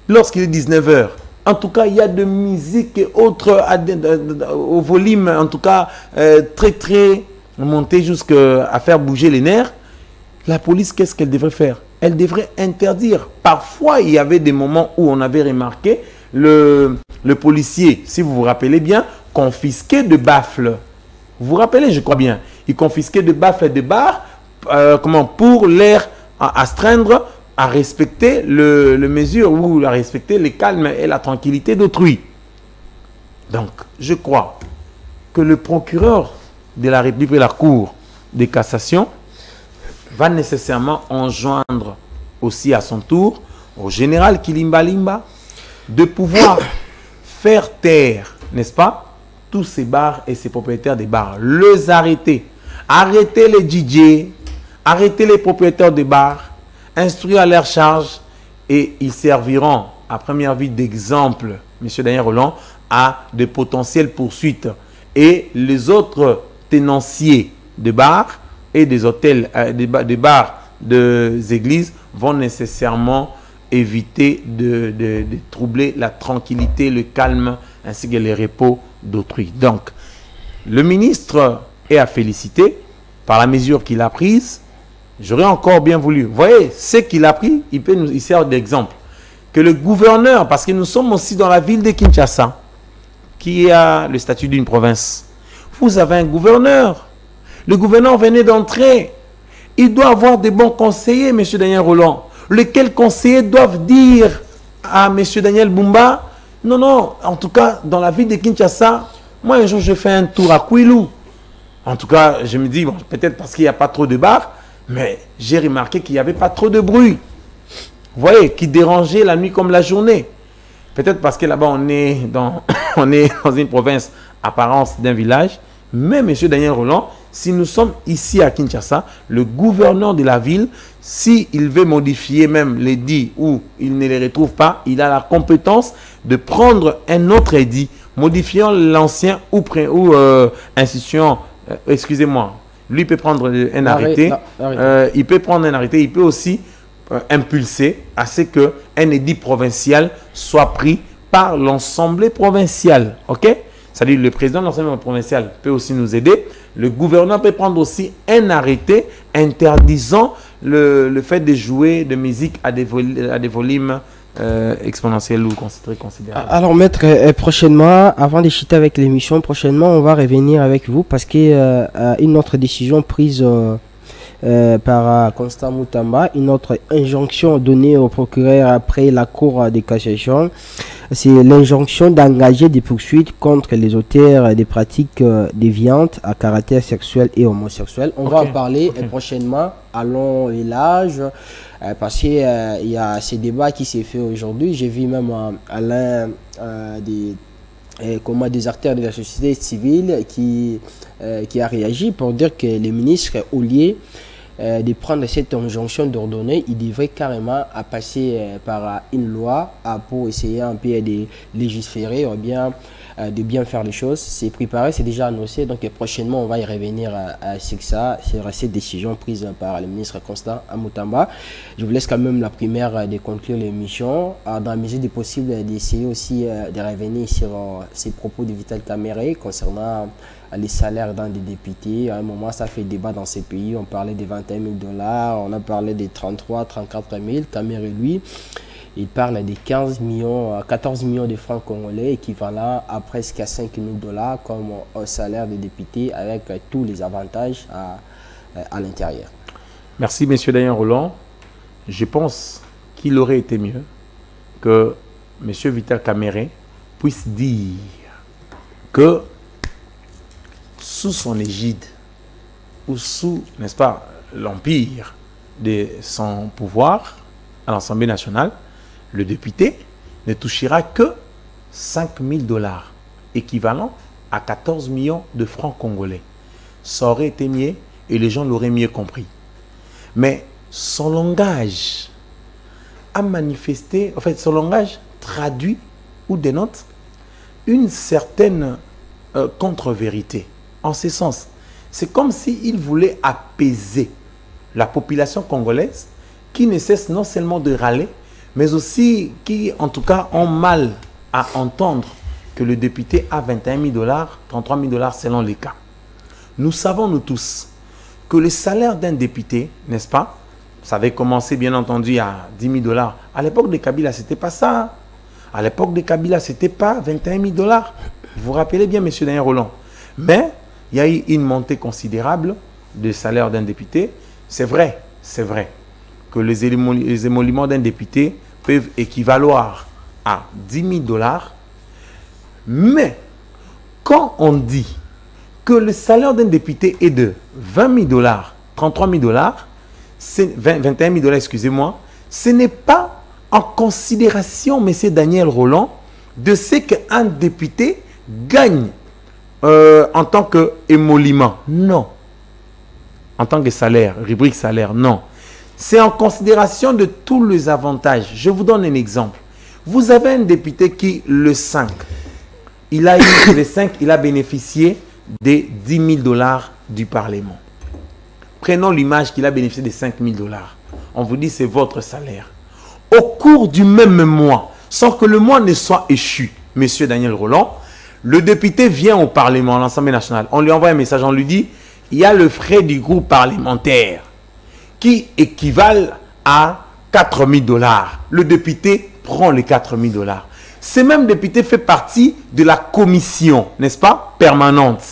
lorsqu'il est 19 h, en tout cas, il y a de musique et autres au volume, en tout cas, très très monté jusqu'à faire bouger les nerfs. La police, qu'est-ce qu'elle devrait faire? Elle devrait interdire. Parfois, il y avait des moments où on avait remarqué le policier, si vous vous rappelez bien, confisqué de baffles. Vous vous rappelez, je crois bien. Il confisquait de baffles et de barres pour les astreindre à respecter les mesures ou à respecter le calme et la tranquillité d'autrui. Donc, je crois que le procureur de la République et la Cour de cassation va nécessairement enjoindre aussi à son tour au général Kilimbalimba de pouvoir faire taire, n'est-ce pas, tous ces bars et ces propriétaires des bars, les arrêter, arrêter les DJ, arrêter les propriétaires des bars, instruire à leur charge, et ils serviront à première vue d'exemple, M. Daniel Rolland, à de potentielles poursuites. Et les autres tenanciers de bars et des hôtels, des bars, des églises vont nécessairement éviter de troubler la tranquillité, le calme ainsi que les repos d'autrui. Donc, le ministre est à féliciter par la mesure qu'il a prise. J'aurais encore bien voulu. Vous voyez, ce qu'il a pris, il sert d'exemple. Que le gouverneur, parce que nous sommes aussi dans la ville de Kinshasa, qui a le statut d'une province. Vous avez un gouverneur. Le gouverneur venait d'entrer. il doit avoir des bons conseillers, M. Daniel Roland. Lesquels conseillers doivent dire à M. Daniel Bumba, non, non, en tout cas, dans la ville de Kinshasa, moi, un jour, je fais un tour à Kouilou. En tout cas, je me dis, bon, peut-être parce qu'il n'y a pas trop de bars, mais j'ai remarqué qu'il n'y avait pas trop de bruit. Vous voyez, qui dérangeait la nuit comme la journée. Peut-être parce que là-bas, on est dans une province apparence d'un village. Mais, M. Daniel Roland, si nous sommes ici à Kinshasa, le gouverneur de la ville, s'il veut modifier même l'édit ou il ne les retrouve pas, il a la compétence de prendre un autre édit, modifiant l'ancien ou institution, excusez-moi, lui peut prendre un arrêté, il peut prendre un arrêté, il peut aussi impulser à ce qu'un édit provincial soit pris par l'Assemblée provinciale. Ok? C'est-à-dire le président de l'Assemblée provinciale peut aussi nous aider. Le gouverneur peut prendre aussi un arrêté interdisant le fait de jouer de musique à des volumes exponentiels ou considérables. Alors maître, prochainement, avant de chuter avec l'émission, prochainement on va revenir avec vous parce qu'une autre décision prise par Constant Moutamba, une autre injonction donnée au procureur après la Cour de cassation, c'est l'injonction d'engager des poursuites contre les auteurs des pratiques déviantes à caractère sexuel et homosexuel. On va en parler prochainement à long et large parce qu'il y a ce débat qui s'est fait aujourd'hui. J'ai vu même à l'un des acteurs de la société civile qui a réagi pour dire que les ministres, au lieu de prendre cette injonction d'ordonner, il devrait carrément passer par une loi pour essayer un peu de légiférer ou bien de bien faire les choses. C'est préparé, c'est déjà annoncé, donc prochainement on va y revenir sur ça, sur cette décision prise par le ministre Constant Moutamba. Je vous laisse quand même la primaire de conclure l'émission, dans la mesure du possible d'essayer aussi de revenir sur ces propos de Vital Kamerhe concernant les salaires dans des députés. À un moment, ça fait débat dans ces pays. On parlait de 21 000 $, on a parlé de 33 34 000. Kamerhe, lui, il parle de 14 millions de francs congolais, équivalent à presque 5 000 $ comme un salaire de député avec tous les avantages à l'intérieur. Merci, M. Daniel Roland. Je pense qu'il aurait été mieux que M. Vital Kamerhe puisse dire que sous son égide ou sous, n'est-ce pas, l'empire de son pouvoir à l'Assemblée nationale, le député ne touchera que 5 000 $, équivalent à 14 millions de francs congolais. Ça aurait été mieux et les gens l'auraient mieux compris. Mais son langage a manifesté, en fait, son langage traduit ou dénote une certaine contre-vérité. En ce sens, c'est comme s'il voulait apaiser la population congolaise qui ne cesse non seulement de râler, mais aussi qui, en tout cas, ont mal à entendre que le député a 21 000 $, 33 000 $ selon les cas. Nous savons, nous tous, que le salaire d'un député, n'est-ce pas, ça avait commencé bien entendu à 10 000 $. À l'époque de Kabila, ce n'était pas ça. À l'époque de Kabila, ce n'était pas 21 000 $. Vous vous rappelez bien, M. Daniel Roland. Mais il y a eu une montée considérable du salaire d'un député. C'est vrai que les émoluments d'un député peuvent équivaloir à 10 000 $. Mais quand on dit que le salaire d'un député est de 20 000 $, 33 000 $, 21 000 $, excusez-moi, ce n'est pas en considération, M. Daniel Roland, de ce qu'un député gagne en tant qu'émolument. Non. En tant que salaire, rubrique salaire, non. C'est en considération de tous les avantages. Je vous donne un exemple. Vous avez un député qui, le 5, il a eu le 5, il a bénéficié des 10 000 $ du Parlement. Prenons l'image qu'il a bénéficié des 5 000 $. On vous dit c'est votre salaire. Au cours du même mois, sans que le mois ne soit échu, Monsieur Daniel Roland, le député vient au Parlement, à l'Assemblée nationale. On lui envoie un message, on lui dit il y a le frais du groupe parlementaire qui équivalent à 4 000 $. Le député prend les 4 000 $. Ce même député fait partie de la commission, n'est-ce pas, permanente.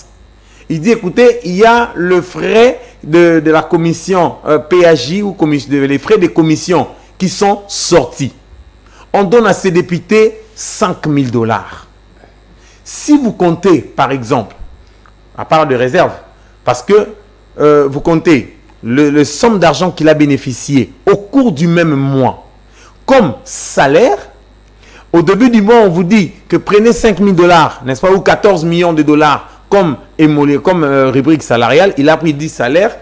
Il dit, écoutez, il y a le frais de la commission PAJ ou les frais de commission qui sont sortis. On donne à ces députés 5 000 $. Si vous comptez, par exemple, à part de réserve, parce que vous comptez le somme d'argent qu'il a bénéficié au cours du même mois comme salaire, au début du mois, on vous dit que prenez 5 000 $, n'est-ce pas, ou 14 millions de dollars comme rubrique salariale. Il a pris 10 salaires.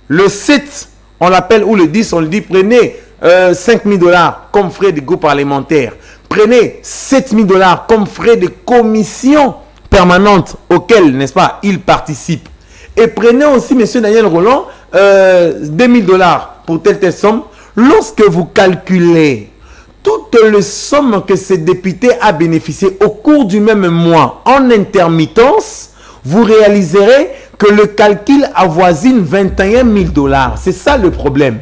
Le 7, on l'appelle, ou le 10, on lui dit prenez 5 000 $ comme frais de groupe parlementaire. Prenez 7 000 $ comme frais de commission permanente auquel, n'est-ce pas, il participe. Et prenez aussi, M. Daniel Rolland, 2 000 $ pour telle somme. Lorsque vous calculez toutes les sommes que ce député a bénéficiées au cours du même mois en intermittence, vous réaliserez que le calcul avoisine 21 000 $. C'est ça le problème.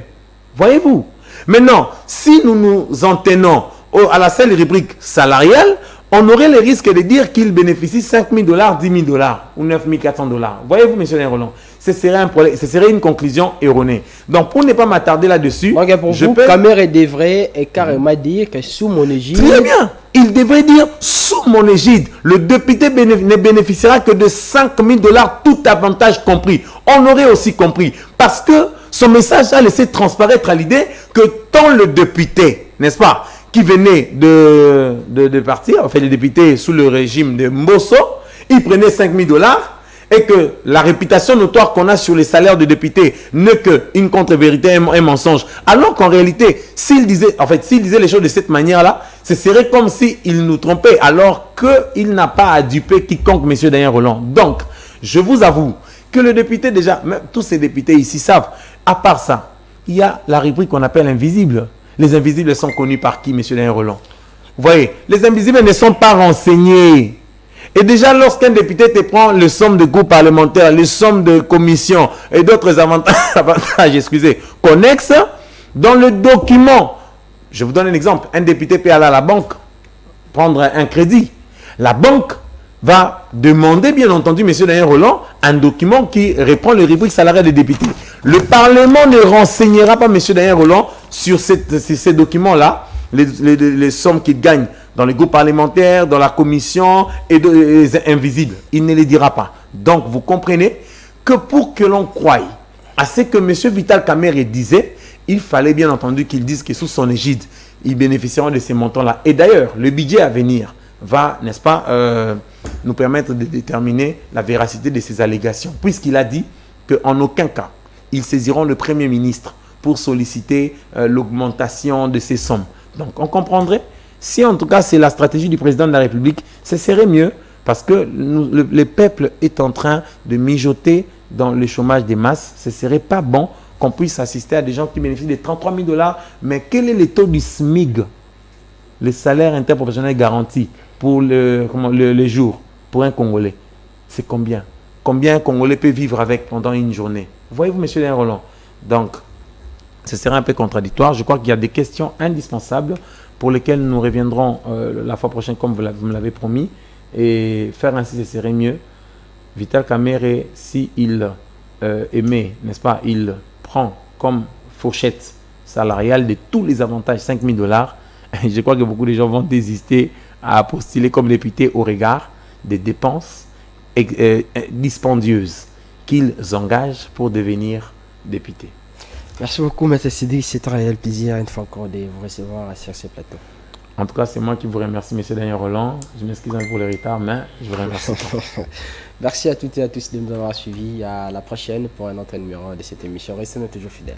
Voyez-vous? Maintenant, si nous nous en tenons à la seule rubrique salariale, on aurait le risque de dire qu'il bénéficie 5 000 $, 10 000 $ ou 9 400 $. Voyez-vous, M. Roland, ce serait un problème, ce serait une conclusion erronée. Donc, pour ne pas m'attarder là-dessus, okay, pour vous, Kamere devrait carrément dire que sous mon égide... Très bien. Il devrait dire sous mon égide, le député ne bénéficiera que de 5 000 $, tout avantage compris. On aurait aussi compris. Parce que son message a laissé transparaître à l'idée que tant le député, n'est-ce pas, qui venait de partir, enfin les députés sous le régime de Mbosso, ils prenaient 5 000 $ et que la réputation notoire qu'on a sur les salaires de députés n'est qu'une contre-vérité, un mensonge. Alors qu'en réalité, s'il disait les choses de cette manière-là, ce serait comme s'il nous trompait, alors qu'il n'a pas à duper quiconque, M. Daniel Rolland. Donc, je vous avoue que le député, déjà, même tous ces députés ici savent, à part ça, il y a la rubrique qu'on appelle invisible. Les invisibles sont connus par qui, M. Daniel Rolland? Vous voyez, les invisibles ne sont pas renseignés. Et déjà, lorsqu'un député te prend le somme de groupe parlementaire, le somme de commission et d'autres avantages, excusez, connexes, dans le document, je vous donne un exemple, un député peut aller à la banque, prendre un crédit. La banque va demander, bien entendu, M. Daniel Rolland, un document qui reprend le rubrique salarial des députés. Le Parlement ne renseignera pas M. Daniel Rolland sur ces documents-là, les sommes qu'il gagne dans les groupes parlementaires, dans la commission et les invisibles. Il ne les dira pas. Donc, vous comprenez que pour que l'on croie à ce que M. Vital Kamerhe disait, il fallait bien entendu qu'il dise que sous son égide, ils bénéficieront de ces montants-là. Et d'ailleurs, le budget à venir va, n'est-ce pas, nous permettre de déterminer la véracité de ces allégations, puisqu'il a dit qu'en aucun cas, ils saisiront le Premier ministre pour solliciter l'augmentation de ces sommes. Donc, on comprendrait, si en tout cas c'est la stratégie du président de la République, ce serait mieux, parce que le peuple est en train de mijoter dans le chômage des masses. Ce ne serait pas bon qu'on puisse assister à des gens qui bénéficient de 33 000 $. Mais quel est le taux du SMIG, le salaire interprofessionnel garanti, pour le jour, pour un Congolais? C'est combien? Combien un Congolais peut vivre avec pendant une journée? Voyez-vous, M. Daniel Rolland? Donc, ce serait un peu contradictoire. Je crois qu'il y a des questions indispensables pour lesquelles nous reviendrons la fois prochaine, comme vous me l'avez promis. Et faire ainsi, ce serait mieux. Vital Kamerhe, s'il aimait, n'est-ce pas, il prend comme fourchette salariale de tous les avantages 5 000 $. Je crois que beaucoup de gens vont désister à postuler comme député au regard des dépenses dispendieuses qu'ils engagent pour devenir député. Merci beaucoup, M. Sidi. C'est un réel plaisir une fois encore de vous recevoir sur ce plateau. En tout cas, c'est moi qui vous remercie, M. Daniel Rolland. Je m'excuse pour le retard, mais je vous remercie. Merci à toutes et à tous de nous avoir suivis. À la prochaine pour un autre numéro de cette émission. Restez toujours fidèles.